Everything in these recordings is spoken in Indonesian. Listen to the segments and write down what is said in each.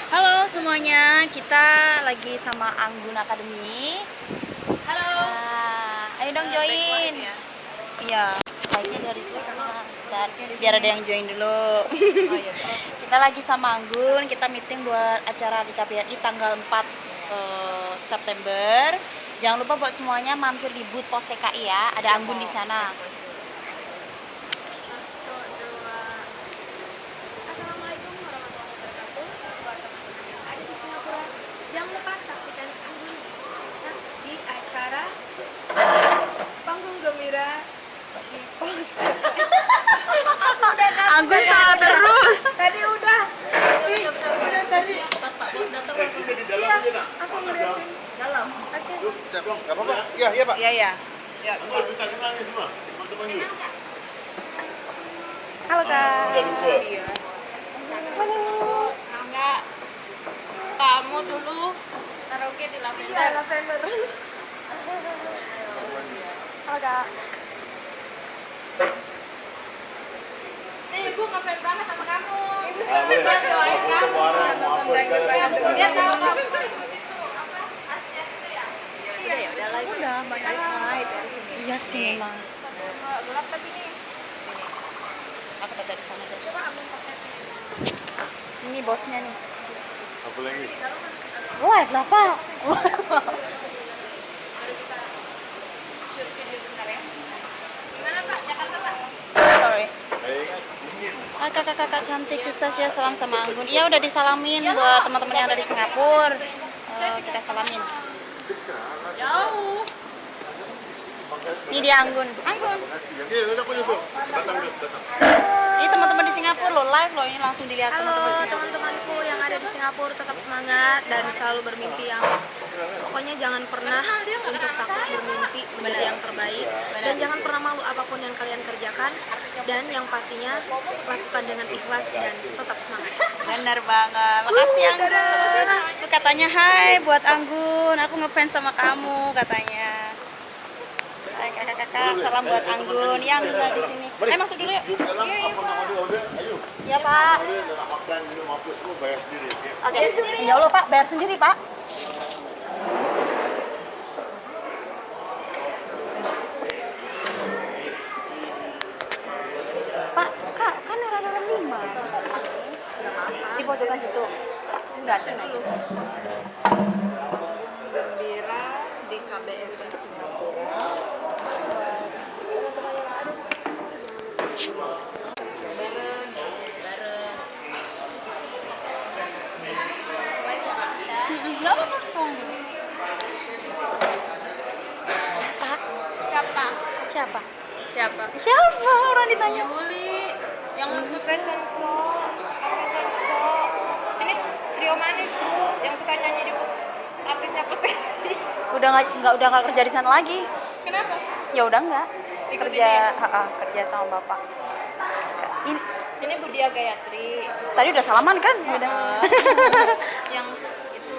Halo semuanya, kita lagi sama Anggun Academy. Halo. Ayo dong join. Ya? Iya, baiknya dari sana. Dan biar ada yang join dulu. Oh, iya. Kita lagi sama Anggun, kita meeting buat acara di KBRI tanggal 4 September. Jangan lupa buat semuanya mampir di booth pos TKI ya. Ada Anggun di sana. Assalamualaikum warahmatullahi wabarakatuh. Buat teman-teman yang ada di Singapura, jangan lupa saksikan Anggun di acara Panggung Gembira di pos. Anggun salah terus. Tadi udah tadi. Iya, Aku ngeliatin dalam. Oke. Nggak apa-apa. Iya, iya Pak. Iya ya. Kita kenal nih semua. Teman-teman yuk. Halo Kak. Udah lupa. Enggak. Kamu dulu karaoke di Lavender. Iya, Lavender. Halo Kak. Nih, Ibu ngefans banget sama kamu. Ibu Ah, boleh. banget doain kamu. Kemarin mau apa segala Dia tahu macam. kamu ikut itu apa? Asia itu ya? Iya, ya udah lah. Udah banyak naik dari sini. Iya sih memang. Gelap tapi nih. Sini. Aku tadi dari sana tuh. Coba Abang pakai sini. Ini bosnya nih. Apa lagi? Live lah Pak. Shoot video bentar ya. Gimana Pak? Jakarta Pak? Sorry. Saya ingat dingin. Kakak-kakak cantik sukses ya, salam sama Anggun. Iya udah disalamin buat teman-teman yang ada di Singapura. Kita salamin. Jauh. Ini dia Anggun. Anggun. Iya, udah punya tuh. Sebatang dulu, sebatang. Ini teman-teman di Singapura loh, live loh, ini langsung dilihat Halo teman-teman Singapura. teman-temanku yang ada di Singapura, tetap semangat dan selalu bermimpi yang pokoknya jangan pernah untuk takut bermimpi menjadi yang terbaik dan jangan pernah malu apapun yang kalian kerjakan dan yang pastinya lakukan dengan ikhlas dan tetap semangat. Bener banget. Makasih Anggun. Tuh katanya hai buat Anggun. Aku ngefans sama kamu katanya. Hai kakak-kakak, salam buat Anggun. Ya Anggun ada di sini. Masuk dulu yuk. Yuk, dalam apa nama dia? Udah, ayo. Ya Pak. Udah, dalam makan, minum apa semua bayar sendiri. Oke. Oke. Ya Allah Pak, bayar sendiri Pak. Pak, Kak, kan orang-orang 5. Di pojokan situ. Enggak sih. Gembira di KBRI Singapura. Enggak apa-apa. Pak, Siapa? siapa? Siapa? Siapa orang ditanya? Yuli yang ikut fashion show. Fashion show. Ini trio manis tuh yang suka nyanyi di artisnya pasti. Udah nggak kerja di sana lagi. Kenapa? Ya udah nggak. Ikutin Kerja dia? kerja sama bapak. Ini Budia Gayatri. Tadi udah salaman kan? Udah. Yang itu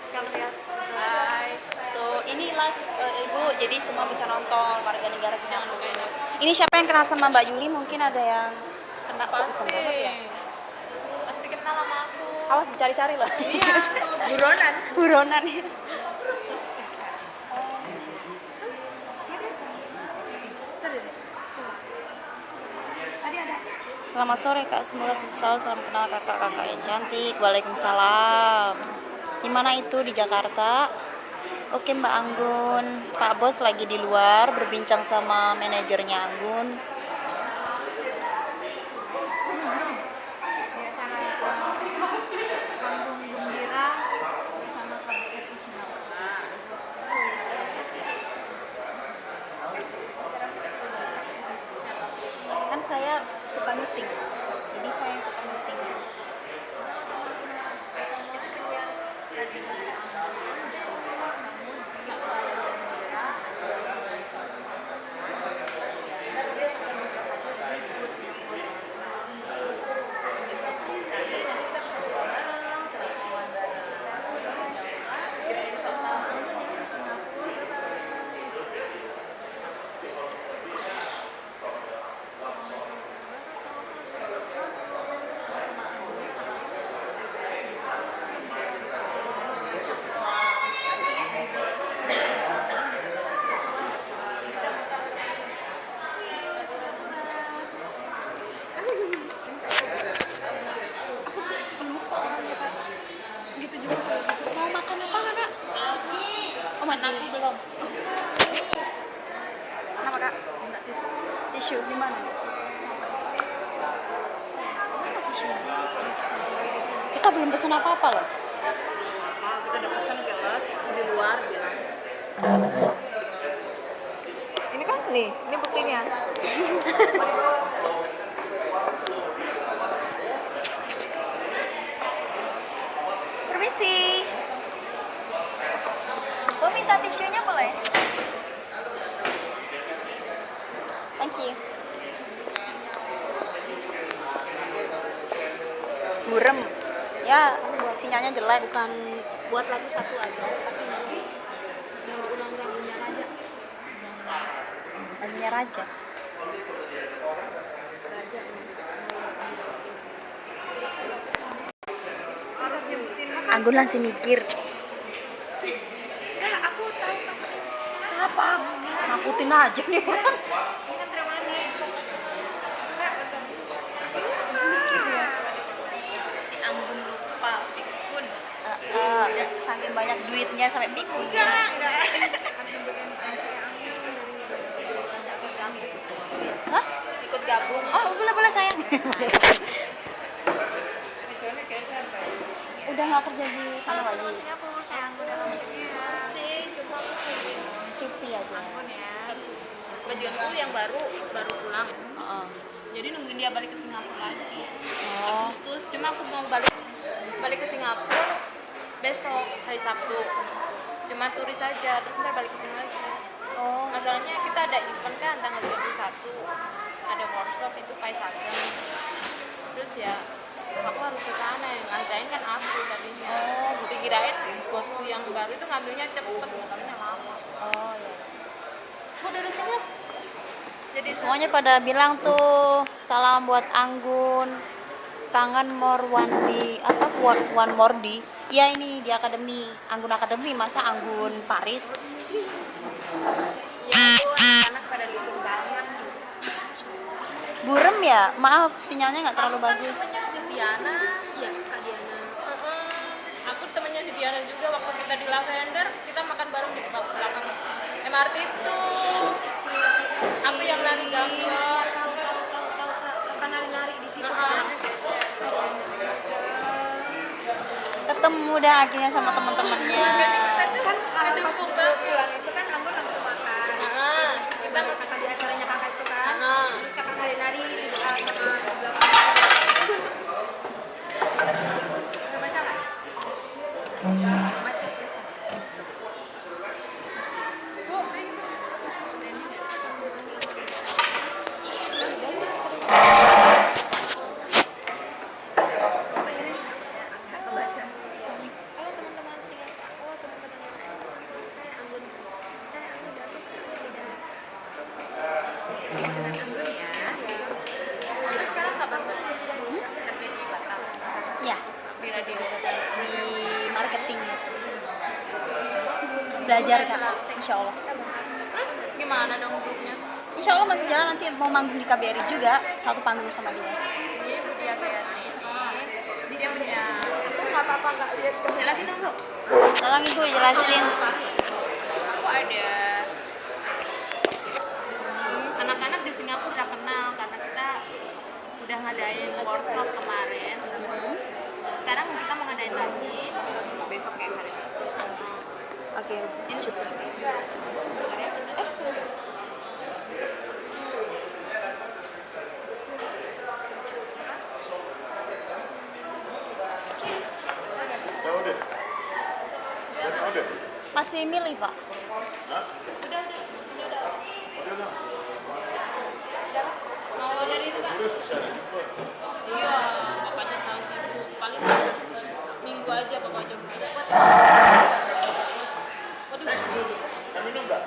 suka lihat. Hai. Tuh, ini live Ibu, jadi semua bisa nonton warga negara Singapura. Ini siapa yang kenal sama Mbak Juli? Mungkin ada yang kenal. Pasti. Pasti kenal sama aku. Awas dicari-cari lah. Iya. Buronan. Buronan. Selamat sore Kak, semoga sukses. Salam kenal kakak-kakak yang cantik. Waalaikumsalam. Di mana itu? Di Jakarta. Oke Mbak Anggun, Pak Bos lagi di luar berbincang sama manajernya Anggun. Panggung Gembira sama KBRI Singapura. Kan saya suka meeting, jadi saya yang suka meeting. kita belum pesan apa-apa loh. Kita udah pesen kelas di luar bilang. Ini kan ini buktinya. Permisi. Mau minta tisunya boleh? Thank you. Burem. Ya, sinyalnya jelek. Bukan buat lagi satu aja, tapi nanti ulang lagunya aja. Lagunya Raja. Harus nyebutin makasih. Anggun langsung mikir. Nah, aku tahu Apa? Nakutin aja nih orang. ini kan terima manis. Enggak, betul. Si Anggun lupa pikun. Saking banyak duitnya sampai pikun. Enggak. Hah? Ikut gabung. Oh, boleh sayang. Udah nggak kerja di sana lagi. Singapura sayang udah asik. Coba aku pengen Cuti aja. ya. Bajuanku yang baru pulang. Heeh. Jadi nungguin dia balik ke Singapura lagi. Oh. Agustus, cuma aku mau balik ke Singapura besok hari Sabtu. Cuma turis aja, terus ntar balik ke sini lagi. Oh. Masalahnya kita ada event kan tanggal 31, ada workshop itu Paisagen. Terus ya aku harus ke sana, yang ngantain kan aku tadinya. Oh, Dikirain bosku yang baru itu ngambilnya cepet, ngambilnya lama. Oh ya. Bu duduk sini. Jadi Semuanya pada bilang tuh salam buat Anggun. Kangen Morwandi Wan Mordi. Iya ini di akademi, Anggun Akademi, masa Anggun Paris. ya itu anak-anak pada dukung banget. Burem ya, maaf sinyalnya nggak terlalu bagus. Temennya si Diana, iya Kak Diana. Aku temennya si Diana juga waktu kita di Lavender, kita makan bareng di belakang MRT itu. Aku yang nari gambar. Kan nari-nari di situ. Ketemu dah akhirnya sama teman-temannya. Kan pas pulang itu kan Anggun langsung makan. Kita Kakak di acaranya kakak itu kan. Terus kakak nari-nari di depan sama sebelah Nggak baca nggak? Macet terus. Bu, agak kebaca. Halo teman-teman Singapura. Oh teman-teman saya Anggun. Saya Anggun Datuk. Dengan Anggun ya. Terus sekarang nggak apa-apa. Kerja di Batam. Ya, Di radio. di marketing. Belajar Kak, insya Allah. Terus gimana dong grupnya? Insya Allah masih jalan, nanti mau manggung di KBRI juga, satu panggung sama dia. Dia kayak dia punya. Aku nggak apa-apa nggak lihat. Jelasin dong Bu. Tolong Ibu jelasin. Aku ada anak-anak di Singapura udah kenal karena kita udah ngadain workshop kemarin. Sekarang kita mau ngadain lagi besok kayak hari ini. Oke, syukur. Udah. Masih milih Pak? Udah. Mau dari itu Kak? Udah susah juga. Iya, bapaknya tahu sibuk. Paling minggu aja bapak jemput. Waduh. Kamu minum nggak?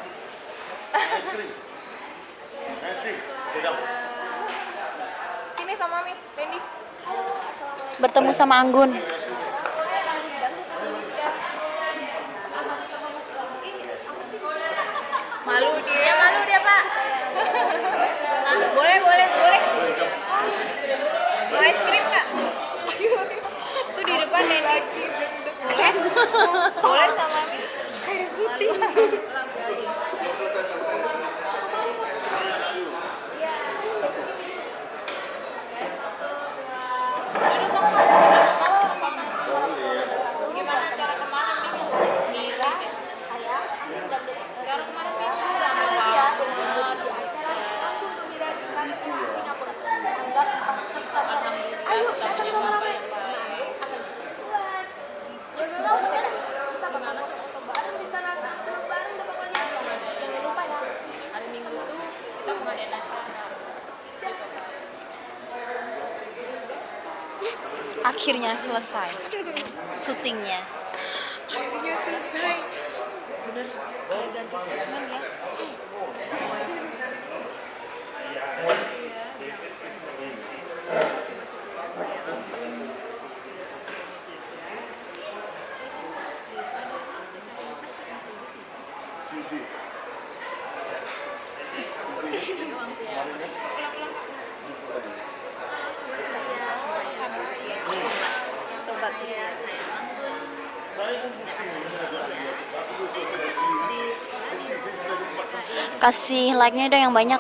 Es krim. Es krim. Tidak. Sini sama Mami, Randy. Bertemu sama Anggun. Malu dia Pak. Malu. Boleh. Mau es krim Kak? Tuh di depan nih lagi duduk boleh. Boleh sama Mami. Kayak syuting. Akhirnya selesai syutingnya. Akhirnya selesai. Bener, kayak ganti segmen ya. Cuti. Sobat sih. Saya kan pusing ini agak lihat. Aku tuh sesi. Kasih like-nya dong yang banyak.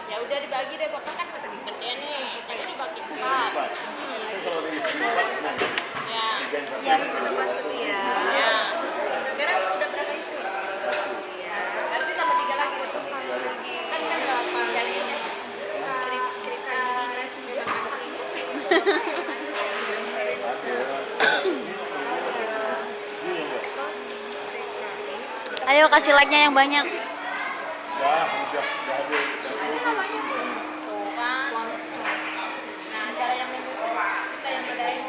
Ya udah dibagi deh, Bapak kan kata gede nih. Jadi dibagi 4. Kalau dari sini Ya. Ya harus masuk ya. Ya. Sekarang udah berapa istri? Ya. Nanti tambah 3 lagi. Kan 8. Jadi skrip kali ini memang agak susah. Ayo kasih like-nya yang banyak. udah ada. Tuh kan. Nah, cara yang minggu itu kita yang bedain.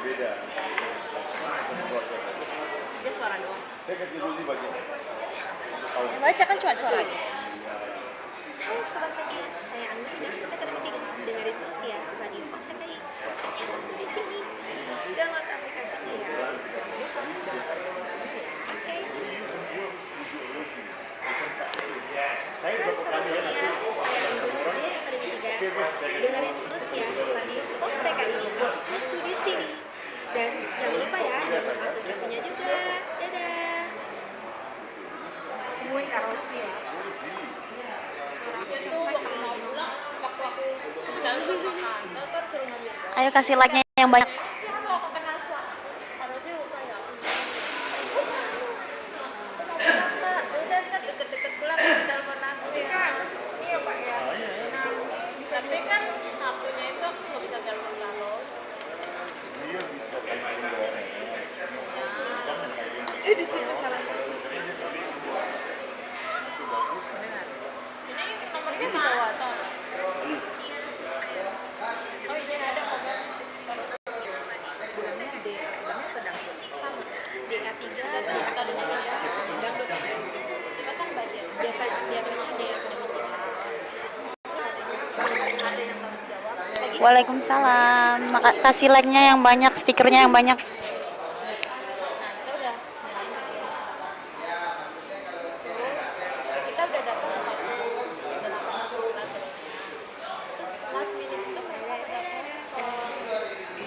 Beda. Dia suara doang. Saya kasih dulu sih bagian. Baca kan cuma suara aja. Hai sobat setia, saya Anggun dan kita ketiga. Dengerin terus ya radio Kosekai. Setia di sini. Download aplikasinya ya. Oke. Saya berapa kali ya nanti. Saya Anggun dari Akademi 3. Dengerin terus ya radio Kosekai. Itu di sini. Dan jangan lupa ya download aplikasinya juga. Dadah. Temuin Karosi ya. Itu waktu mau pulang, waktu aku jalan sama kantor kan suruh ngambil. Ayo kasih like-nya yang banyak. Siapa aku kenal suara Karosi lupa ya. Udah kan deket-deket pulang di telepon aku ya. Iya Pak ya. Tapi kan Sabtunya itu aku nggak bisa telepon Karos. Dia bisa telepon Di situ salah. Ini nomornya kantor. Oh iya ada nomor. Bulannya di DA pedang sama DA3 Ada akademi ya. dangdut Kita kan budget. biasanya DA akademi 3 Ada yang tanggung jawab. Waalaikumsalam. Kasih like-nya yang banyak, stikernya yang banyak. Nah, kita udah kita udah dapat 40 terus last minute itu mereka dapat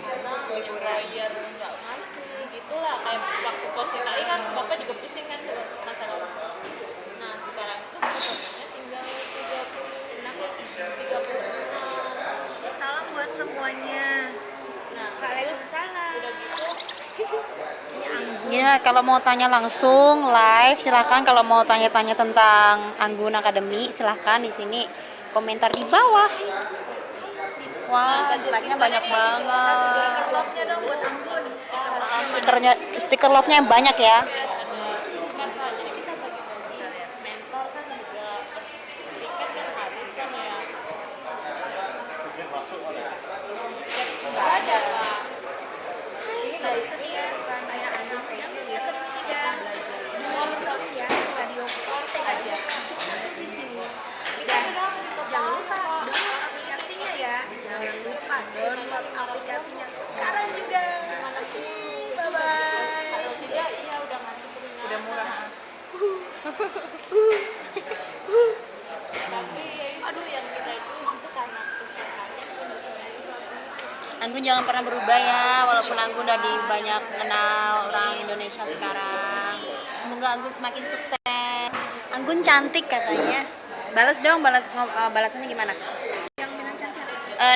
karena ibu Ryan nggak ngasih gitulah kayak waktu pos TKI kan bapak juga pusing kan masalah. Nah sekarang itu prosesnya tinggal 36. salam buat semuanya. Nah Waalaikumsalam. udah gitu Gini, kalau mau tanya langsung live silahkan. Kalau mau tanya-tanya tentang Anggun Academy silahkan di sini komentar di bawah. Wah, like-nya banyak banget. Stiker love-nya dong buat Anggun. Stiker love-nya yang banyak ya. kan Pak, jadi kita bagi-bagi mentor kan juga tiket kan habis kan ya Tiket masuk ada. nggak ada Pak. Saya setia, saya Anggun yang dari Akademi 3. Dengerin terus ya radio Poste aja. Di sini. Dan jangan lupa download aplikasinya ya. Jangan lupa download aplikasinya sekarang juga. Bye bye. Kalau tidak iya udah ngasih peringatan udah murah tapi ya itu yang kita itu karena kesukaannya Anggun jangan pernah berubah ya, walaupun Anggun udah banyak kenal orang Indonesia sekarang. Semoga Anggun semakin sukses. Anggun cantik katanya. Balas dong, balasannya gimana? Yang Minang cantik.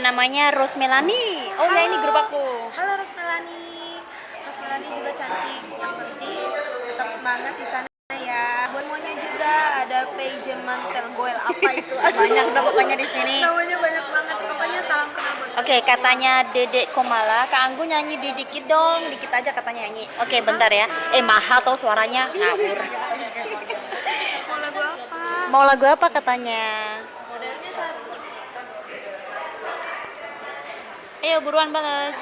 Namanya Rose Melani. Oh ya, ini grup aku. Halo Rosmelani. Rosmelani juga cantik. Yang penting tetap semangat di sana ya. ya. Buat maunya juga ada page Mantelgoel apa itu? Banyak dong pokoknya di sini. Namanya banyak banget. Pokoknya salam kenal buat Oke, katanya Dedek Komala, Kak Anggun nyanyi dikit dong, dikit aja katanya nyanyi. Oke, bentar ya. Mahal tau suaranya, ngawur. mau lagu apa? Mau lagu apa katanya? Ayo buruan balas.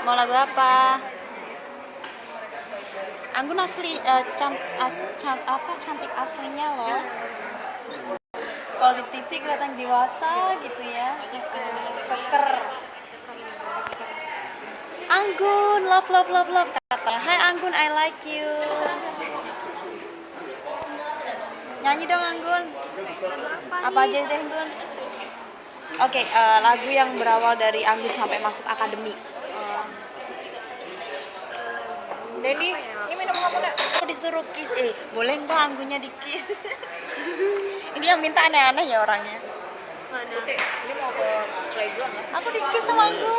Mau lagu apa? Anggun asli cantik aslinya loh. Kalau di TV kelihatan dewasa gitu ya. Keker. Anggun, love katanya. Hai Anggun, I like you. Nyanyi dong Anggun. Apa aja deh Anggun? Oke, lagu yang berawal dari Anggun sampai masuk akademi. Denny, ini minum apa enggak? Disuruh kiss, boleh enggak Anggunnya di kiss? Ini yang minta aneh-aneh ya orangnya. Mana? Ini mau ke playground ya? Aku di kiss sama Anggun.